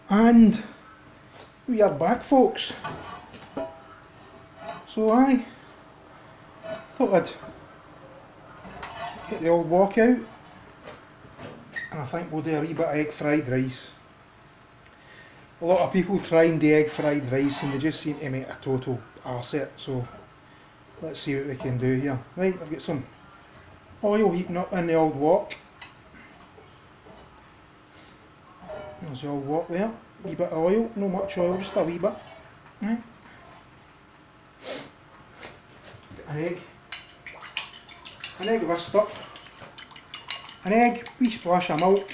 And we are back, folks. So I thought I'd get the old wok out, and I think we'll do a wee bit of egg fried rice. A lot of people try and do egg fried rice and they just seem to make a total arse it, so let's see what we can do here. Right, I've got some oil heating up in the old wok. There's the old wok there. Wee bit of oil, no much oil, just a wee bit. Right. Got an egg whisked up, an egg, wee splash of milk,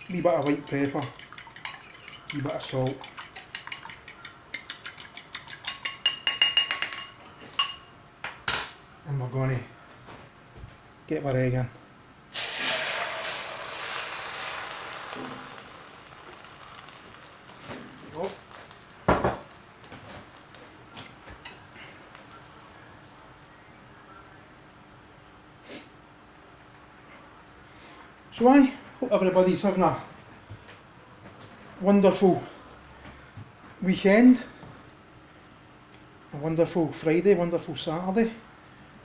wee bit of white pepper, wee bit of salt. And we're going to get our egg in. Oh. So I hope everybody's having a wonderful weekend, a wonderful Friday, wonderful Saturday.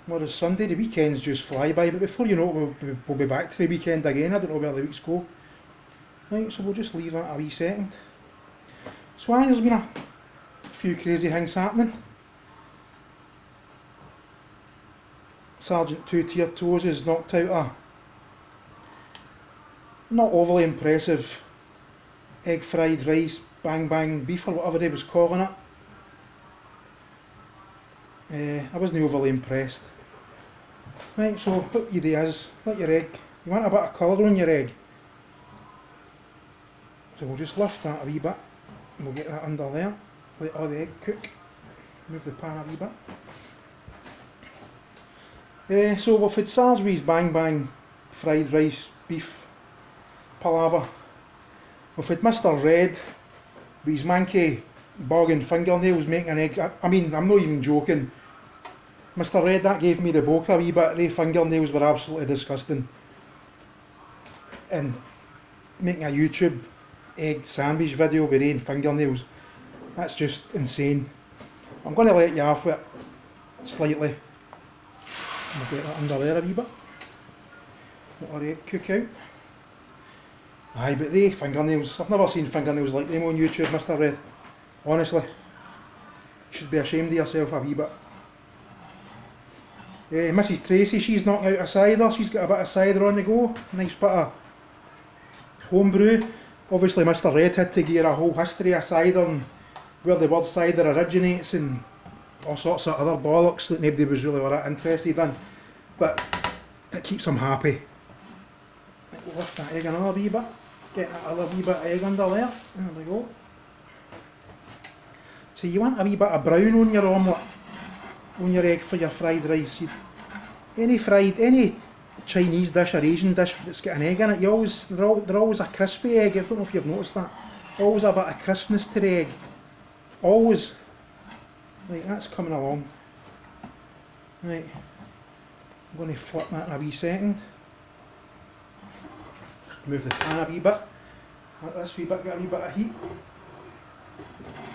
Tomorrow's Sunday, the weekends just fly by, but before you know it we'll be back to the weekend again. I don't know where the weeks go. Right, so we'll just leave that a wee second. So there's been a few crazy things happening. Sergeant Two Tier Toes has knocked out a not overly impressive egg fried rice bang bang beef or whatever they was calling it. I wasn't overly impressed. Right, so what you do is, let your egg, you want a bit of colour on your egg. So we'll just lift that a wee bit, and we'll get that under there, let all the egg cook, move the pan a wee bit. So we've had Salisbury's bang bang fried rice beef palaver. We've had Mr Red with his manky bog and fingernails making an egg. I mean, I'm not even joking. Mr Red, that gave me the boca a wee bit. Their fingernails were absolutely disgusting. And making a YouTube egg sandwich video with rain fingernails, that's just insane. I'm going to let you off with it slightly. We'll get that under there a wee bit. Let our egg cook out. Aye, but they fingernails, I've never seen fingernails like them on YouTube, Mr Red. Honestly. You should be ashamed of yourself a wee bit. Mrs Tracy, she's knocking out a cider. She's got a bit of cider on the go. Nice bit of homebrew. Obviously Mr Red had to give her a whole history of cider and where the word cider originates and all sorts of other bollocks that nobody was really that interested in. But it keeps him happy. We'll lift that egg another wee bit. Get that other wee bit of egg under there. There we go. So you want a wee bit of brown on your omelette, on your egg for your fried rice. Any Chinese dish or Asian dish that's got an egg in it, they're always a crispy egg. I don't know if you've noticed that. Always a bit of crispness to the egg. Always. Right, that's coming along. Right, I'm going to flip that in a wee second. Move the pan a wee bit. Let this wee bit get a wee bit of heat.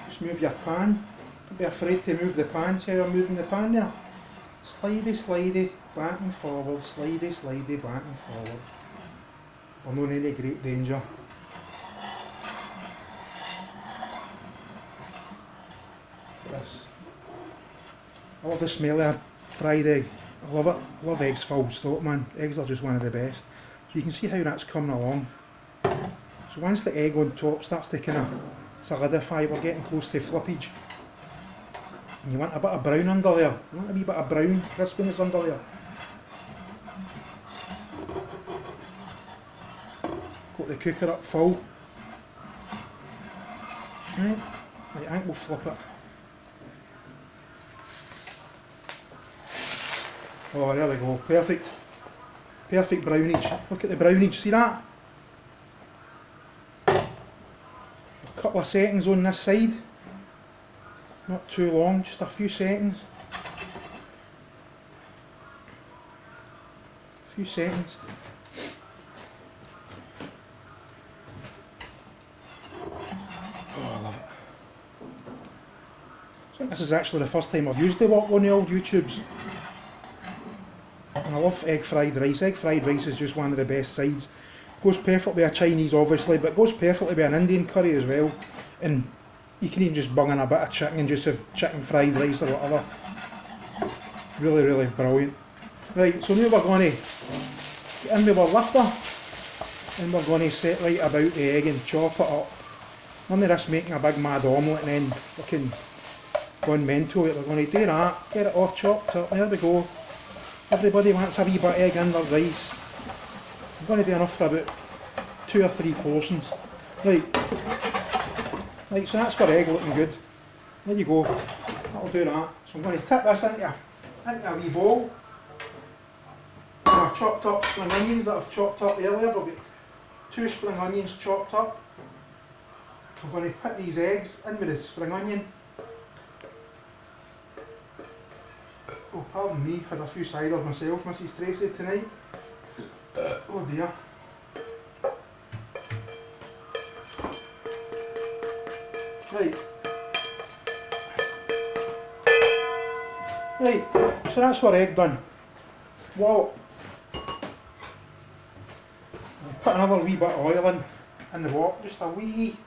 Just move your pan. Don't be afraid to move the pan. See how I'm moving the pan there? Slidey, slidey, back and forward. Slidey, slidey, back and forward. We're not in any great danger. This. I love the smell of fried egg. I love it. I love eggs full stop, man. Eggs are just one of the best. So you can see how that's coming along. So once the egg on top starts to kind of solidify, we're getting close to flippage. And you want a bit of brown under there. You want a wee bit of brown crispiness under there. Got the cooker up full. Right, I think we'll flip it. Oh, there we go. Perfect. Perfect brownage. Look at the brownage. See that? A couple of seconds on this side. Not too long, just a few seconds. A few seconds. I think this is actually the first time I've used the wok on the old YouTubes. And I love egg fried rice. Egg fried rice is just one of the best sides. Goes perfectly with a Chinese obviously, but goes perfectly with an Indian curry as well. And you can even just bung in a bit of chicken and just have chicken fried rice or whatever. Really, really brilliant. Right, so now we're going to get in with our lifter and we're going to set right about the egg and chop it up. None of this making a big mad omelette and then fucking going mental. We're going to do that, get it all chopped up, there we go. Everybody wants a wee bit of egg in their rice. I'm going to do enough for about 2 or 3 portions. Right, so that's got egg looking good. There you go, that'll do that. So I'm going to tip this into a wee bowl. And I've chopped up spring onions that I've chopped up earlier. I've got 2 spring onions chopped up. I'm going to put these eggs in with the spring onion. Oh, pardon me, had a few ciders myself, Mrs. Tracy, tonight. Oh dear. Right. Right, so that's our egg done. Well, I'll put another wee bit of oil in the wok, just a wee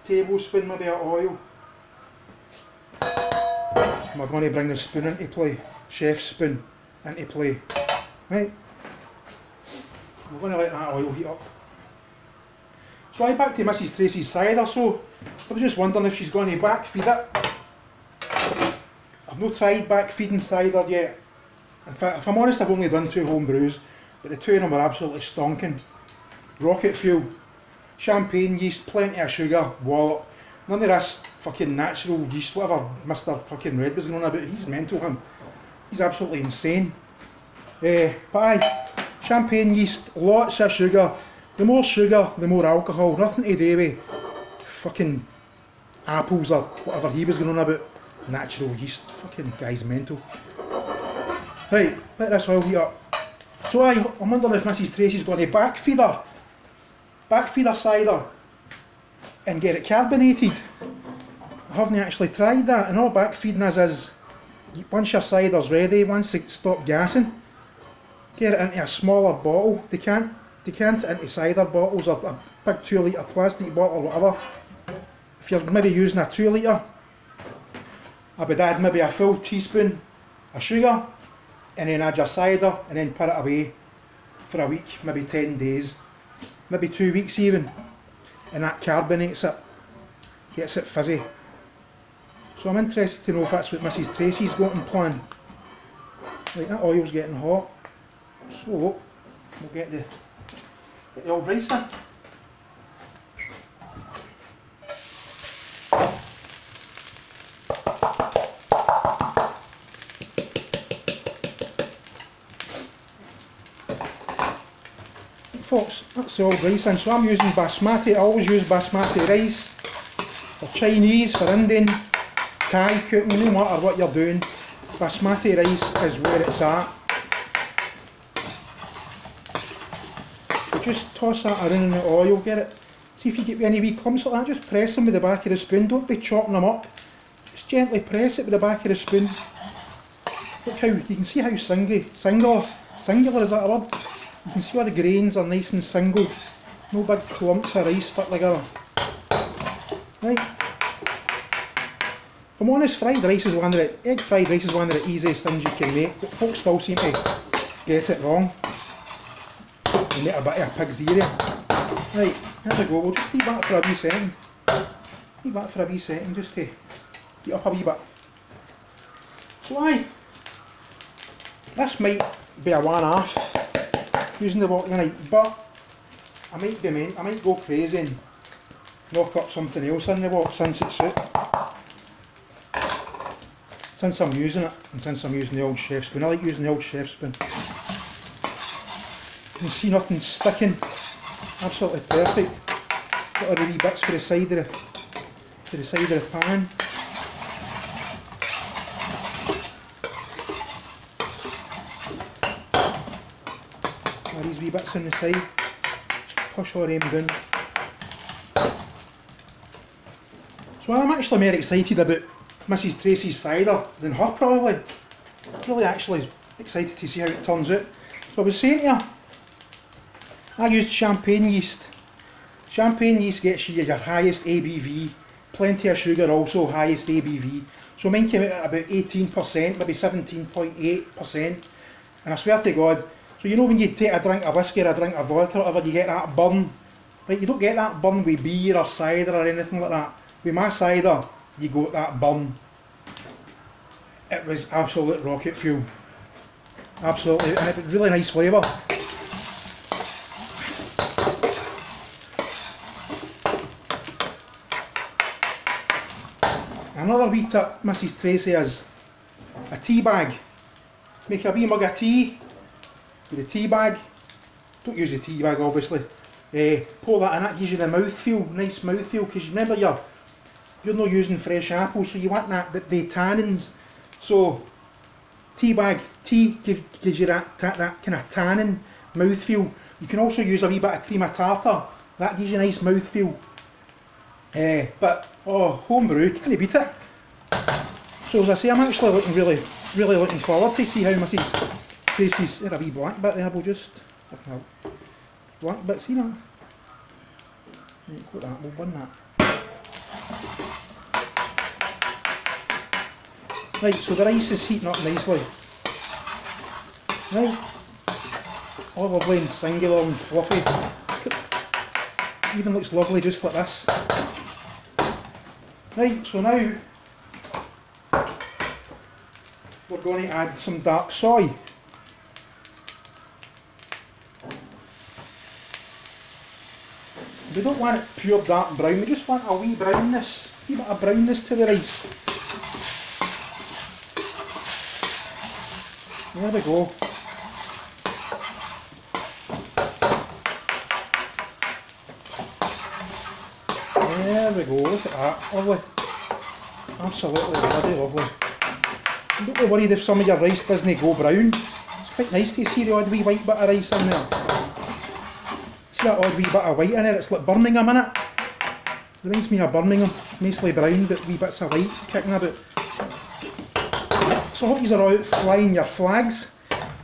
tablespoon maybe of oil. And we're going to bring the spoon into play, chef's spoon into play. Right, we're going to let that oil heat up. So I'm back to Mrs. Tracy's cider. So I was just wondering if she's going to back feed it. I've not tried back feeding cider yet. In fact, if I'm honest, I've only done 2 home brews, but the 2 of them are absolutely stonking. Rocket fuel, champagne yeast, plenty of sugar, wallop. None of this fucking natural yeast, whatever Mr. fucking Red was going on about. He's mental, him. He's absolutely insane. But aye, champagne yeast, lots of sugar. The more sugar, the more alcohol. Nothing to do with fucking apples or whatever he was going on about. Natural yeast. Fucking guy's mental. Right, let this oil heat up. So I'm wondering if Mrs. Tracy's going to back feed her cider and get it carbonated. I haven't actually tried that, and all back feeding is once your cider's ready, once it stops gassing, get it into a smaller bottle. Decant it into cider bottles or a big 2 litre plastic bottle or whatever. If you're maybe using a 2 litre, I would add maybe a full teaspoon of sugar and then add your cider and then put it away for a week, maybe 10 days, maybe 2 weeks even, and that carbonates it, gets it fizzy. So I'm interested to know if that's what Mrs. Tracy's got in plan. Right, that oil's getting hot, so we'll get the old rice in. Folks, that's the old rice in. So I'm using basmati. I always use basmati rice for Chinese, for Indian, Thai cooking, no matter what you're doing. Basmati rice is where it's at. So just toss that around in the oil, get it. See if you get any wee clumps like that, just press them with the back of the spoon. Don't be chopping them up. Just gently press it with the back of the spoon. Look how, you can see how singular is that a word? You can see all the grains are nice and single, no big clumps of rice stuck together. Right. If I'm honest, fried rice is egg fried rice is one of the easiest things you can make, but folks still seem to get it wrong. And make a bit of a pig's ear. Right, there we go, we'll just leave that for a wee second. Leave that for a wee second just to heat up a wee bit. So aye, this might be a one-off using the wok tonight, but I might go crazy and knock up something else in the wok since it's out. Since I'm using it, and since I'm using the old chef spoon. I like using the old chef spoon. You can see nothing sticking, absolutely perfect. Got all the wee bits for the side of the pan. These wee bits on the side, push all them down. So I'm actually more excited about Mrs Tracy's cider than her probably. Really actually excited to see how it turns out. So I was saying to her, I used champagne yeast. Champagne yeast gets you your highest ABV, plenty of sugar also highest ABV. So mine came out at about 18%, maybe 17.8%. And I swear to God, so you know when you take a drink of whiskey or a drink of vodka or whatever, you get that burn. Right, you don't get that burn with beer or cider or anything like that. With my cider, you got that burn. It was absolute rocket fuel. Absolutely, and it was really nice flavour. Another wee tip, Mrs Tracy, is a tea bag. Make a wee mug of tea with a tea bag. Don't use a tea bag obviously. Pour that in, that gives you the mouthfeel, nice mouthfeel, because remember you're not using fresh apples, so you want the tannins. So tea gives you that kind of tannin mouthfeel. You can also use a wee bit of cream of tartar, that gives you a nice mouthfeel. But homebrew, can't beat it. So as I say, I'm actually really looking forward to see how Mrs Tracy's, a wee black bit there, we'll just, black bit, see that? Got that, we'll burn that. Right, so the rice is heating up nicely. Right, all lovely and singular and fluffy. Even looks lovely just like this. Right, so now we're going to add some dark soy. We don't want it pure dark brown, we just want a wee brownness, a wee bit of brownness to the rice. There we go. There we go, look at that, lovely. Absolutely bloody lovely. Don't be worried if some of your rice doesn't go brown. It's quite nice to see the odd wee white bit of rice in there. See that odd wee bit of white in there, it's like Birmingham in it. Reminds me of Birmingham, nicely brown but wee bits of white kicking about. So I hope you are out flying your flags,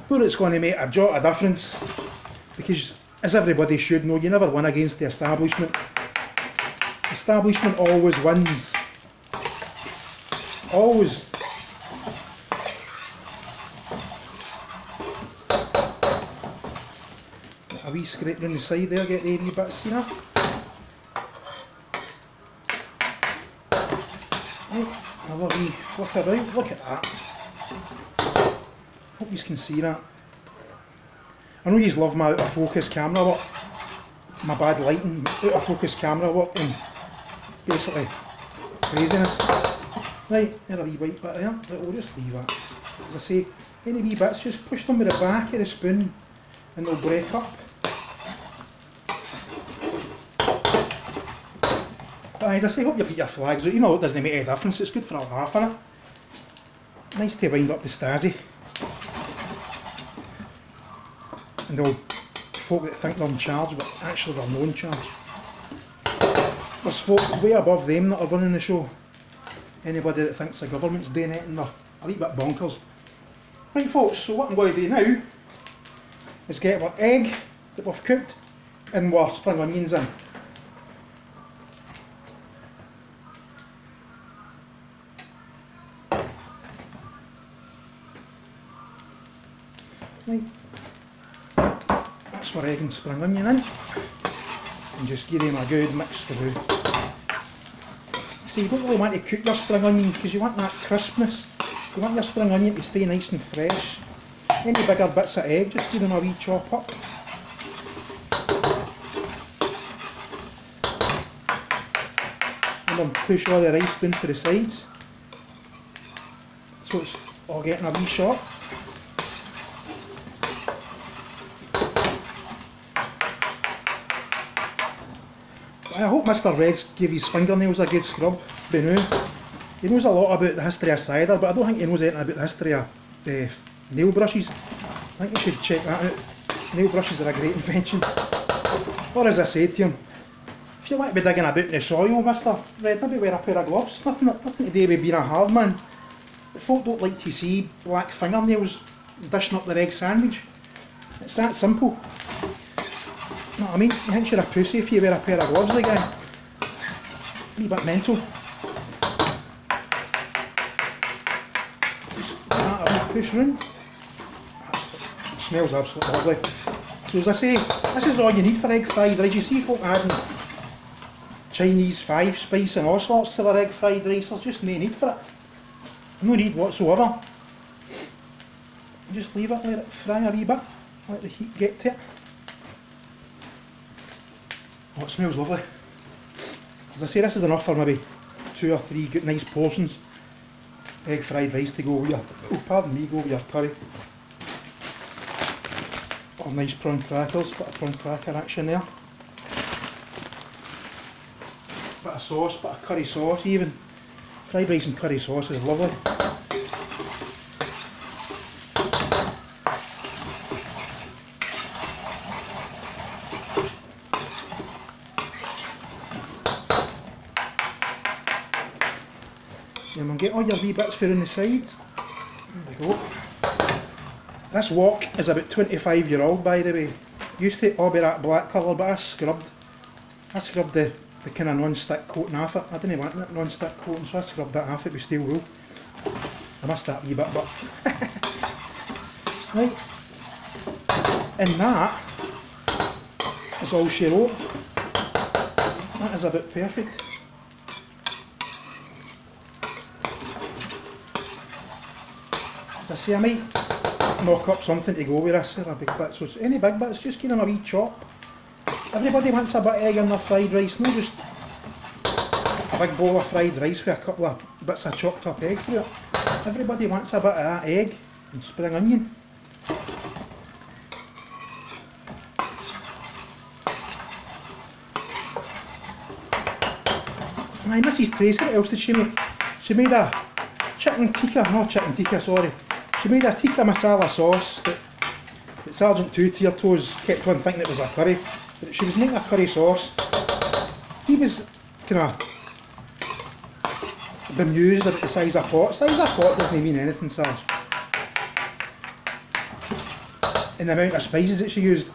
but it's going to make a jot of difference, because as everybody should know, you never win against the establishment. The establishment always wins. Always. A wee scrape down the side there, get the wee bits, see that? Right, another wee flick about, look at that. Hope you can see that. I know you love my out of focus camera work, my bad lighting, out of focus camera work and basically craziness. Right, there's a wee white bit there, but we'll just leave that. As I say, any wee bits, just push them with the back of the spoon and they'll break up. But as I say, hope you've got your flags out, you know it doesn't make any difference, it's good for a laugh in it. Nice to wind up the Stasi. And they'll folk that think they're in charge, but actually they're not in charge. There's folk way above them that are running the show. Anybody that thinks the government's doing it, and they're a wee bit bonkers. Right folks, so what I'm going to do now is get our egg that we've cooked and our spring onions in. Right. That's our egg and spring onion in, and just give them a good mix through. So you don't really want to cook your spring onion because you want that crispness. You want your spring onion to stay nice and fresh. Any bigger bits of egg, just give them a wee chop up. And then push all the rice down to the sides, so it's all getting a wee shot. I hope Mr Reds gave his fingernails a good scrub by now. He knows a lot about the history of cider, but I don't think he knows anything about the history of nail brushes. I think you should check that out. Nail brushes are a great invention. Or as I said to him, If you want to be digging about in the soil, Mr. Red, maybe wear a pair of gloves. Nothing to do with being a hard man. But folk don't like to see black fingernails dishing up their egg sandwich. It's that simple. You know what I mean? You think you're a pussy if you wear a pair of gloves again. A wee bit mental. Just that a wee push round. It smells absolutely lovely. So as I say, this is all you need for egg fried rice. You see folk adding Chinese 5-spice and all sorts to their egg fried rice. There's just no need for it. No need whatsoever. Just leave it, let it fry a wee bit, let the heat get to it. Oh, it smells lovely. As I say, this is enough for maybe 2 or 3 good nice portions. Egg fried rice to go with your, oh pardon me, go with your curry. Bit of nice prawn crackers, bit of prawn cracker action there. Bit of sauce, bit of curry sauce even. Fried rice and curry sauce is lovely. Then we'll get all your wee bits for on the sides. There we go. This wok is about 25-year-old, by the way. Used to all be that black colour, but I scrubbed the kind of non-stick coating off it. I didn't want that non-stick coating, so I scrubbed that off it with steel wool. I missed that wee bit, but right. And that is all she wrote. That is about perfect. As I say, I might knock up something to go with this, or a big bit. So any big bits, just give them a wee chop. Everybody wants a bit of egg in their fried rice, not just a big bowl of fried rice with a couple of bits of chopped up egg through it. Everybody wants a bit of that egg and spring onion. Aye, Mrs Tracy, what else did she make? She made a chicken tikka, sorry. She made a tikka masala sauce that Sergeant Two Tier Toes kept on thinking it was a curry. But she was making a curry sauce. He was kind of bemused about the size of pot. Size of pot doesn't mean anything, Sarge. And the amount of spices that she used.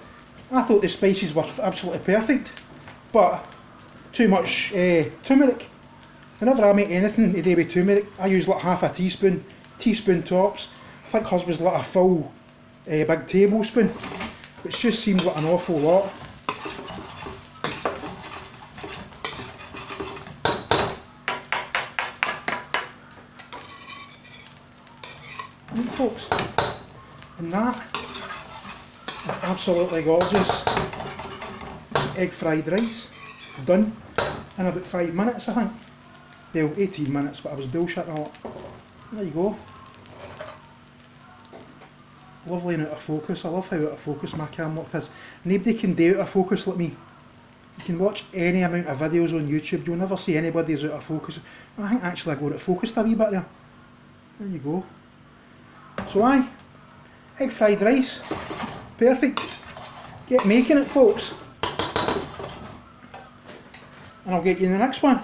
I thought the spices were absolutely perfect, but too much turmeric. Whenever I make anything to do with turmeric, I use like half a teaspoon tops. I think hers was like a full big tablespoon, which just seems like an awful lot. Right, folks, and that is absolutely gorgeous egg fried rice, done in about 5 minutes, I think. Well, 18 minutes, but I was bullshitting a lot. There you go. Lovely and out of focus. I love how out of focus my camera is. Nobody can do out of focus like me. You can watch any amount of videos on YouTube, you'll never see anybody who's out of focus. I think actually I got it focused a wee bit there. There you go. So aye, egg fried rice, perfect. Get making it, folks. And I'll get you in the next one.